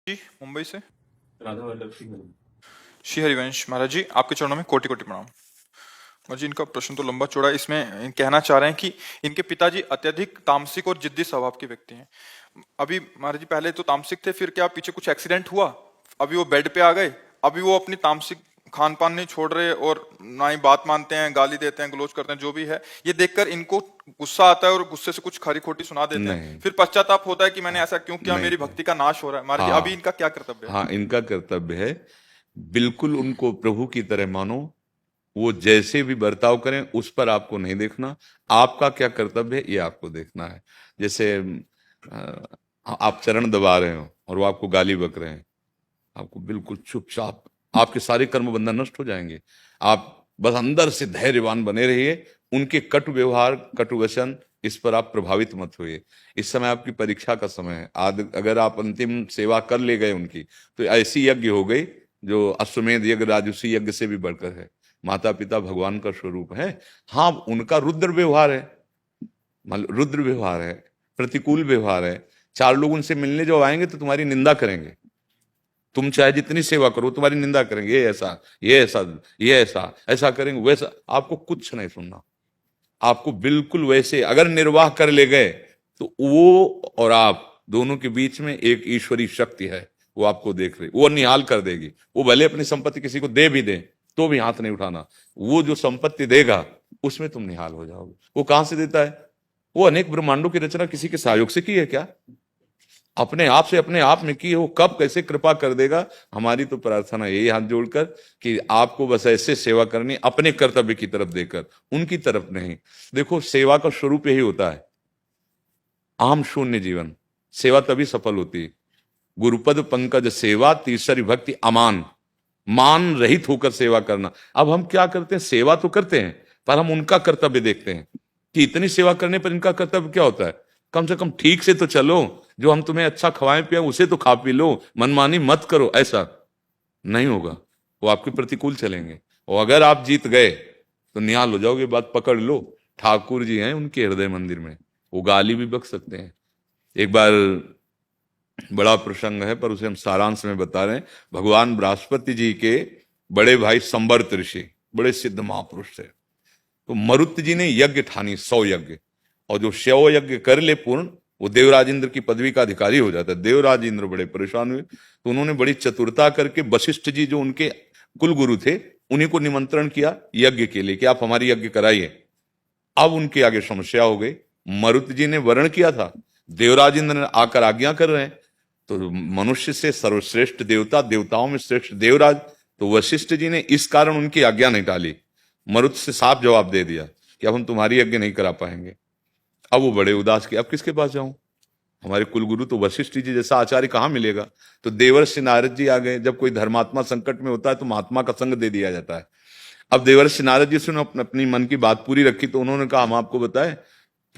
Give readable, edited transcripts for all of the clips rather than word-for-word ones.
जी मुंबई से। राधा वल्लभ सिंह। श्री हरिवंश महाराज जी, आपके चरणों में कोटि कोटि प्रणाम। महाराज जी, इनका प्रश्न तो लंबा चौड़ा है। इसमें कहना चाह रहे हैं कि इनके पिताजी अत्यधिक तामसिक और जिद्दी स्वभाव के व्यक्ति हैं। अभी महाराज जी पहले तो तामसिक थे, फिर क्या पीछे कुछ एक्सीडेंट हुआ, अभी वो बेड पे आ गए, अभी वो अपनी तामसिक खान पान नहीं छोड़ रहे और ना ही बात मानते हैं, गाली देते हैं, गलोच करते हैं, जो भी है। ये देखकर इनको गुस्सा आता है और गुस्से से कुछ खरी खोटी सुना देते हैं, नहीं फिर पश्चाताप होता है कि मैंने ऐसा क्यों किया, नहीं मेरी भक्ति का नाश हो रहा है। महाराज जी, अभी हाँ इनका क्या कर्तव्य है? हाँ, इनका कर्तव्य है, बिल्कुल उनको प्रभु की तरह मानो। वो जैसे भी बर्ताव करें उस पर आपको नहीं देखना, आपका क्या कर्तव्य है ये आपको देखना है। जैसे आप चरण दबा रहे हो और वो आपको गाली बक रहे हैं, आपको बिल्कुल चुपचाप, आपके सारे कर्म बंधन नष्ट हो जाएंगे। आप बस अंदर से धैर्यवान बने रहिए। उनके कटु व्यवहार, कटु वचन, इस पर आप प्रभावित मत होइए। इस समय आपकी परीक्षा का समय है। आज अगर आप अंतिम सेवा कर ले गए उनकी, तो ऐसी यज्ञ हो गई जो अश्वमेध यज्ञ, राजसी यज्ञ से भी बढ़कर है। माता पिता भगवान का स्वरूप है। हाँ, उनका रुद्र व्यवहार है, रुद्र व्यवहार है, प्रतिकूल व्यवहार है। चार लोग उनसे मिलने जो आएंगे तो तुम्हारी निंदा करेंगे। तुम चाहे जितनी सेवा करो, तुम्हारी निंदा करेंगे, ये ऐसा, ये ऐसा, ये ऐसा, ऐसा करेंगे, वैसा। आपको कुछ नहीं सुनना। आपको बिल्कुल वैसे अगर निर्वाह कर ले गए तो वो और आप दोनों के बीच में एक ईश्वरी शक्ति है, वो आपको देख रही, वो निहाल कर देगी। वो भले अपनी संपत्ति किसी को दे भी दे तो भी हाथ नहीं उठाना। वो जो संपत्ति देगा उसमें तुम निहाल हो जाओगे। वो कहां से देता है? वो अनेक ब्रह्मांडों की रचना किसी के सहयोग से की है क्या? अपने आप से, अपने आप में की। वो कब कैसे कृपा कर देगा। हमारी तो प्रार्थना यही हाथ जोड़कर कि आपको बस ऐसे सेवा करनी, अपने कर्तव्य की तरफ देकर, उनकी तरफ नहीं। देखो, सेवा का स्वरूप यही होता है, आम शून्य जीवन। सेवा तभी सफल होती है। गुरुपद पंकज सेवा, तीसरी भक्ति अमान, मान रहित होकर सेवा करना। अब हम क्या करते हैं? सेवा तो करते हैं, पर हम उनका कर्तव्य देखते हैं कि इतनी सेवा करने पर इनका कर्तव्य क्या होता है। कम से कम ठीक से तो चलो, जो हम तुम्हें अच्छा खवाएं पिया उसे तो खा पी लो, मनमानी मत करो। ऐसा नहीं होगा, वो आपके प्रतिकूल चलेंगे। और अगर आप जीत गए तो निहाल हो जाओगे। बात पकड़ लो, ठाकुर जी हैं उनके हृदय मंदिर में, वो गाली भी बक सकते हैं। एक बार बड़ा प्रसंग है पर उसे हम सारांश में बता रहे हैं। भगवान बृहस्पति जी के बड़े भाई संवर्त ऋषि बड़े सिद्ध महापुरुष थे। तो मरुत जी ने यज्ञ ठानी, 100 यज्ञ, और जो 100 यज्ञ कर ले पूर्ण, वो देवराज इंद्र की पदवी का अधिकारी हो जाता है। देवराज इंद्र बड़े परेशान हुए, तो उन्होंने बड़ी चतुरता करके वशिष्ठ जी जो उनके कुल गुरु थे, उन्हीं को निमंत्रण किया यज्ञ के लिए कि आप हमारी यज्ञ कराइए। अब उनके आगे समस्या हो गई। मरुत जी ने वर्ण किया था, देवराज इंद्र ने आकर आज्ञा कर रहे हैं। तो मनुष्य से सर्वश्रेष्ठ देवता, देवताओं में श्रेष्ठ देवराज, तो वशिष्ठ जी ने इस कारण उनकी आज्ञा नहीं टाली। मरुत से साफ जवाब दे दिया कि अब हम तुम्हारी यज्ञ नहीं करा पाएंगे। अब वो बड़े उदास किए, अब किसके पास जाऊं? हमारे कुलगुरु तो वशिष्ठ जी जैसा आचार्य कहां मिलेगा। तो देवर्षि नारद जी आ गए। जब कोई धर्मात्मा संकट में होता है तो महात्मा का संग दे दिया जाता है। अब देवर्षि नारद जी से अपनी मन की बात पूरी रखी, तो उन्होंने कहा हम आपको बताएं,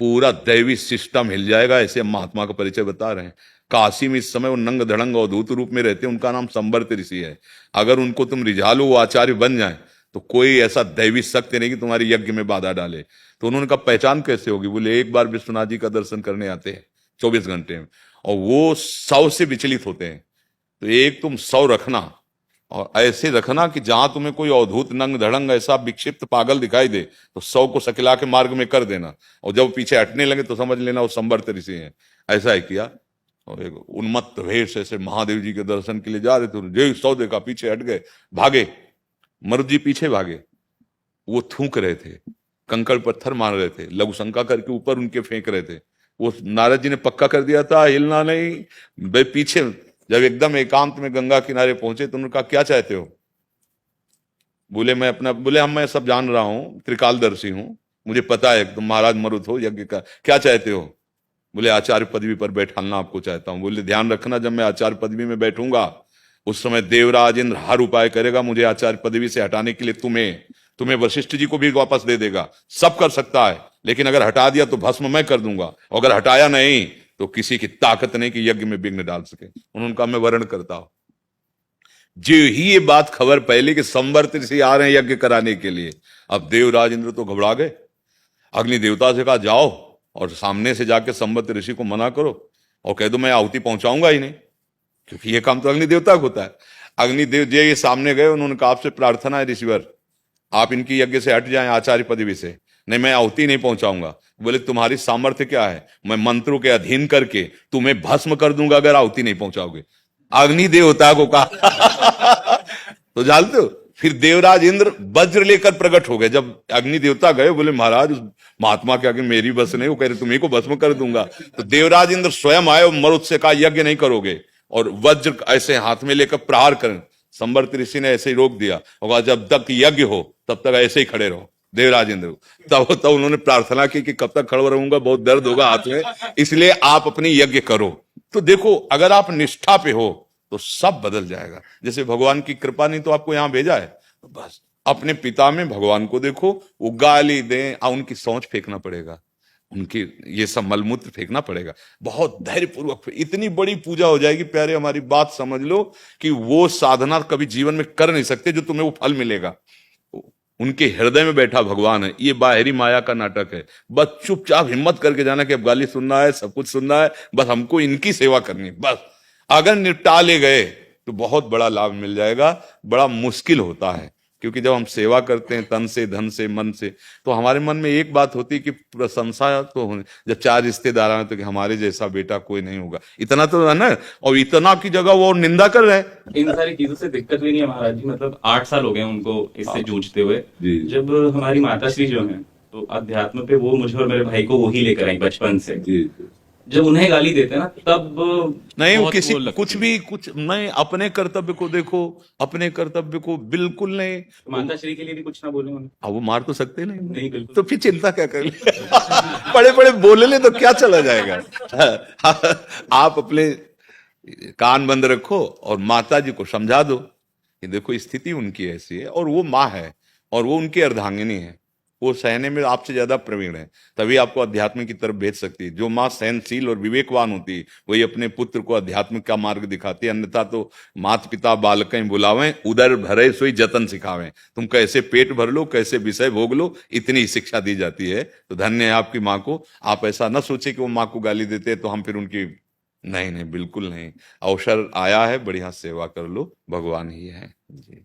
पूरा दैवी सिस्टम हिल जाएगा, ऐसे हम महात्मा का परिचय बता रहे हैं। काशी में इस समय वो नंग धड़ंग अवधूत रूप में रहते हैं, उनका नाम संवर्त ऋषि है। अगर उनको तुम रिझा लो, वो आचार्य बन जाए, तो कोई ऐसा दैवी शक्ति नहीं कि तुम्हारी यज्ञ में बाधा डाले। तो उन्होंने कहा पहचान कैसे होगी? बोले एक बार विश्वनाथ जी का दर्शन करने आते हैं 24 घंटे में, और वो 100 से विचलित होते हैं। तो एक तुम 100 रखना, और ऐसे रखना कि जहां तुम्हें कोई अवधूत नंग धड़ंग ऐसा विक्षिप्त पागल दिखाई दे तो 100 को सकला के मार्ग में कर देना, और जब पीछे हटने लगे तो समझ लेना वो संवर्त ऋषि हैं। ऐसा ही किया, और एक उन्मत्त वेश ऐसे महादेव जी के दर्शन के लिए जा रहे थे, जो 100 देखा पीछे हट गए, भागे। मरुद जी पीछे भागे। वो थूक रहे थे, कंकड़ पत्थर मार रहे थे, लघु शंका करके ऊपर उनके फेंक रहे थे। वो नारद जी ने पक्का कर दिया था, हिलना नहीं। वे पीछे जब एकदम एकांत में गंगा किनारे पहुंचे तो उन्होंने कहा क्या चाहते हो? बोले हम मैं सब जान रहा हूँ, त्रिकालदर्शी हूँ, मुझे पता है तुम महाराज मरुत हो यज्ञ का, क्या चाहते हो? बोले आचार्य पदवी पर बैठाना आपको चाहता हूँ। बोले ध्यान रखना, जब मैं आचार्य पदवी में बैठूंगा उस समय देवराज इंद्र हर उपाय करेगा मुझे आचार्य पदवी से हटाने के लिए। तुम्हें वशिष्ठ जी को भी वापस दे देगा, सब कर सकता है, लेकिन अगर हटा दिया तो भस्म मैं कर दूंगा, और अगर हटाया नहीं तो किसी की ताकत नहीं कि यज्ञ में विघ्न डाल सके। उन्होंने कहा मैं वर्ण करता हूं। जो ही ये बात खबर पहले कि संवर्त ऋषि आ रहे हैं यज्ञ कराने के लिए, अब देवराज इंद्र तो घबरा गए। अग्नि देवता से कहा जाओ और सामने से जाके संवर्त ऋषि को मना करो और कह दो मैं आहुति पहुंचाऊंगा ही नहीं, क्योंकि ये काम तो अग्नि देवता को होता है। अग्निदेव जी ये सामने गए, उन्होंने कहा आपसे प्रार्थना है ऋषिवर, आप इनकी यज्ञ से हट जाएं आचार्य पदवी से, नहीं मैं आहुति नहीं पहुंचाऊंगा। बोले तुम्हारी सामर्थ्य क्या है? मैं मंत्रों के अधीन करके तुम्हें भस्म कर दूंगा अगर आहुति नहीं पहुंचाओगे। अग्नि देवता को कहा तो जानते हो, फिर देवराज इंद्र वज्र लेकर प्रकट हो गए। जब अग्नि देवता गए, बोले महाराज उस महात्मा के आगे मेरी बस नहीं, वो कह रहे तुम्ही को भस्म कर दूंगा। तो देवराज इंद्र स्वयं आए और मरुत से कहा यज्ञ नहीं करोगे, और वज्र ऐसे हाथ में लेकर प्रहार करें। संवर्त ऋषि ने ऐसे ही रोक दिया, और जब तक यज्ञ हो तब तक ऐसे ही खड़े रहो देवराज इंद्र। तब उन्होंने प्रार्थना की कि कब तक खड़ा रहूंगा, बहुत दर्द होगा हाथ में, इसलिए आप अपनी यज्ञ करो। तो देखो, अगर आप निष्ठा पे हो तो सब बदल जाएगा। जैसे भगवान की कृपा नहीं तो आपको यहां भेजा है, तो बस अपने पिता में भगवान को देखो, वो गाली दें उनकी सोच फेंकना पड़ेगा, उनकी ये सब मलमूत्र फेंकना पड़ेगा, बहुत धैर्यपूर्वक। इतनी बड़ी पूजा हो जाएगी प्यारे, हमारी बात समझ लो कि वो साधना कभी जीवन में कर नहीं सकते जो तुम्हें वो फल मिलेगा। उनके हृदय में बैठा भगवान है, ये बाहरी माया का नाटक है। बस चुपचाप हिम्मत करके जाना कि अब गाली सुनना है, सब कुछ सुनना है, बस हमको इनकी सेवा करनी है। बस अगर निपटा ले गए तो बहुत बड़ा लाभ मिल जाएगा। बड़ा मुश्किल होता है, क्योंकि जब हम सेवा करते हैं तन से, धन से, मन से, तो हमारे मन में एक बात होती है कि प्रशंसा तो होनी। जब 4 रिश्तेदार आए तो कि हमारे जैसा बेटा कोई नहीं होगा, इतना तो है ना, और इतना की जगह वो और निंदा कर रहे हैं। इन सारी चीजों से दिक्कत भी नहीं है महाराज जी, मतलब 8 साल हो गए उनको इससे जूझते हुए। जी। जब हमारी माता श्री जो हैं, तो अध्यात्म पे वो मुझे और मेरे भाई को वही लेकर आई बचपन से। जी। जब उन्हें गाली देते ना तब नहीं, वो बहुत किसी वो लगती कुछ भी कुछ नहीं, अपने कर्तव्य को देखो, अपने कर्तव्य को बिल्कुल नहीं। माता श्री के लिए भी कुछ ना बोले उन्हें। अब वो मार तो सकते नहीं, नहीं, बिल्कुल। तो फिर चिंता क्या कर बड़े बड़े बोले ले तो क्या चला जाएगा। आप अपने कान बंद रखो और माता जी को समझा दो कि देखो स्थिति उनकी ऐसी है, और वो माँ है और वो उनकी अर्धांगिनी है, वो सहने में आपसे ज्यादा प्रवीण है, तभी आपको अध्यात्म की तरफ भेज सकती है। जो माँ सहनशील और विवेकवान होती है वही अपने पुत्र को अध्यात्म का मार्ग दिखाती है। अन्यथा तो माता पिता बालकें बुलावें, उदर भरे सोई जतन सिखावें। तुम कैसे पेट भर लो, कैसे विषय भोग लो, इतनी शिक्षा दी जाती है। तो धन्य है आपकी माँ को। आप ऐसा न सोचे कि वो माँ को गाली देते हैं तो हम फिर उनकी, नहीं नहीं, बिल्कुल नहीं। अवसर आया है, बढ़िया सेवा कर लो, भगवान ही है जी।